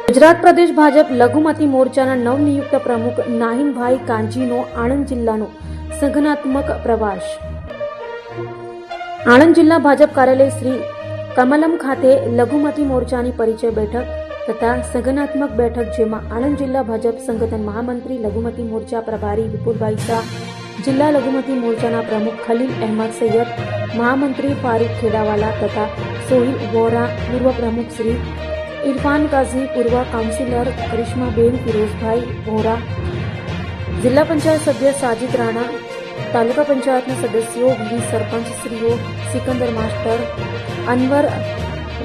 ગુજરાત પ્રદેશ ભાજપ લઘુમતી મોરચાના નવનિયુક્ત પ્રમુખ નાહિમભાઈ કાંજીનો આણંદ જિલ્લાનો સંગઠનાત્મક પ્રવાસ. આણંદ જિલ્લા ભાજપ કાર્યાલય શ્રી કમલમ ખાતે લઘુમતી મોરચાની પરિચય બેઠક તથા સંગઠનાત્મક બેઠક, જેમાં આણંદ જિલ્લા ભાજપ સંગઠન મહામંત્રી, લઘુમતી મોરચા પ્રભારી વિપુલભાઈ શાહ, જિલ્લા લઘુમતી મોરચાના પ્રમુખ ખલીલ અહેમદ સૈયદ, મહામંત્રી ફારૂક ખેડાવાલા તથા સોહિલ વોરા, પૂર્વ પ્રમુખ શ્રી ઇરફાન કાઝી, પૂર્વ કાઉન્સિલર કરિશ્માબેન ફિરોઝભાઈ વોરા, જિલ્લા પંચાયત સભ્ય સાજિદ રાણા, તાલુકા પંચાયતના સદસ્યો, વિવિધ સરપંચ શ્રીઓ, સિકંદર માસ્ટર, અનવર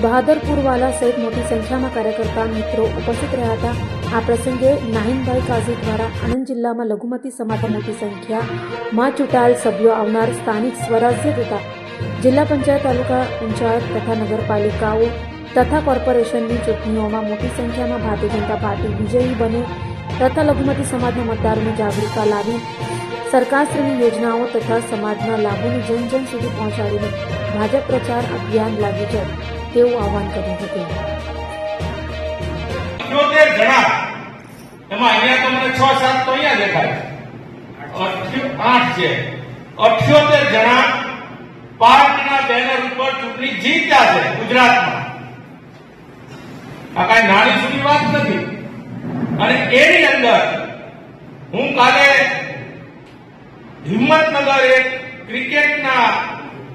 બહાદરપુરવાલા સહિત મોટી સંખ્યામાં કાર્યકર્તા મિત્રો ઉપસ્થિત રહ્યા હતા. આ પ્રસંગે નાહિમભાઈ કાઝી દ્વારા આણંદ જિલ્લામાં લઘુમતી સમાજના મોટી સંખ્યામાં ચૂંટાયેલ સભ્યો આવનાર સ્થાનિક સ્વરાજ્ય તથા જિલ્લા પંચાયત, તાલુકા પંચાયત તથા નગરપાલિકાઓ તથા કોર્પોરેશનની ચૂંટણીઓમાં મોટી સંખ્યામાં ભારતીય જનતા પાર્ટી વિજયી બને તથા લઘુમતી સમાજના મતદારોને જાગૃતતા લાવી સરકારશ્રીની યોજનાઓ તથા સમાજના લાભોને જન જન સુધી પહોંચાડીને ભાજપ પ્રચાર અભિયાન લાગી જાય તેવું આહવાન કર્યું હતું. 78 જણા, એમાં અહીંયા તમને 6-7 તો અહીંયા દેખાય, 8 છે. 78 જણા પાર્ટીના બેનર ઉપર ચૂંટણી જીત્યા છે ગુજરાતમાં. આ કઈ નાની સુની વાત નથી. અને એની અંદર હું કાલે હિંમતનગર એક ક્રિકેટના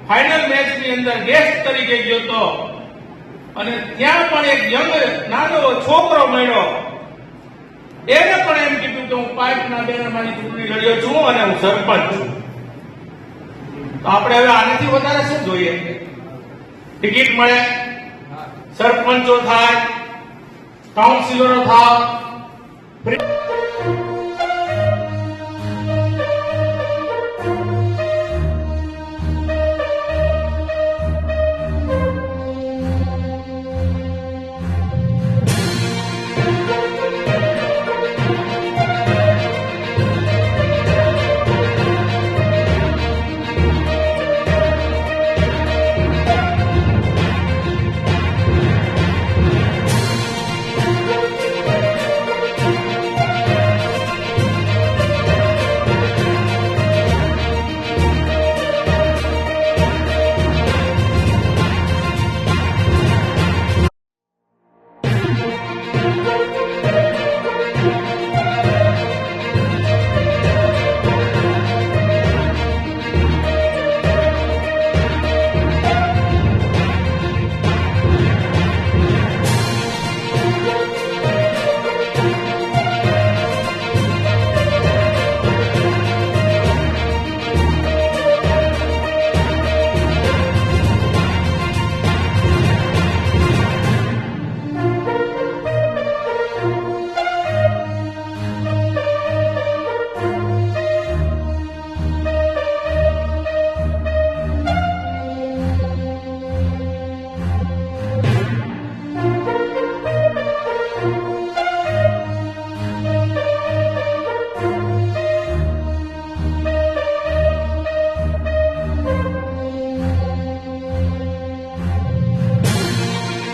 ફાઇનલ મેચની અંદર ગેસ્ટ તરીકે ગયો હતો અને ત્યાં પણ એક યંગ નાનો છોકરો મળ્યો. એને પણ એમ કીધું કે હું પાર્ટીના બેનરમાંની ચૂંટણી લડ્યો છું અને હું સરપંચ છું. તો આપણે હવે આનાથી વધારે શું જોઈએ? ટિકિટ મળે, સરપંચો થાય, કાઉન્સિલરો થાય,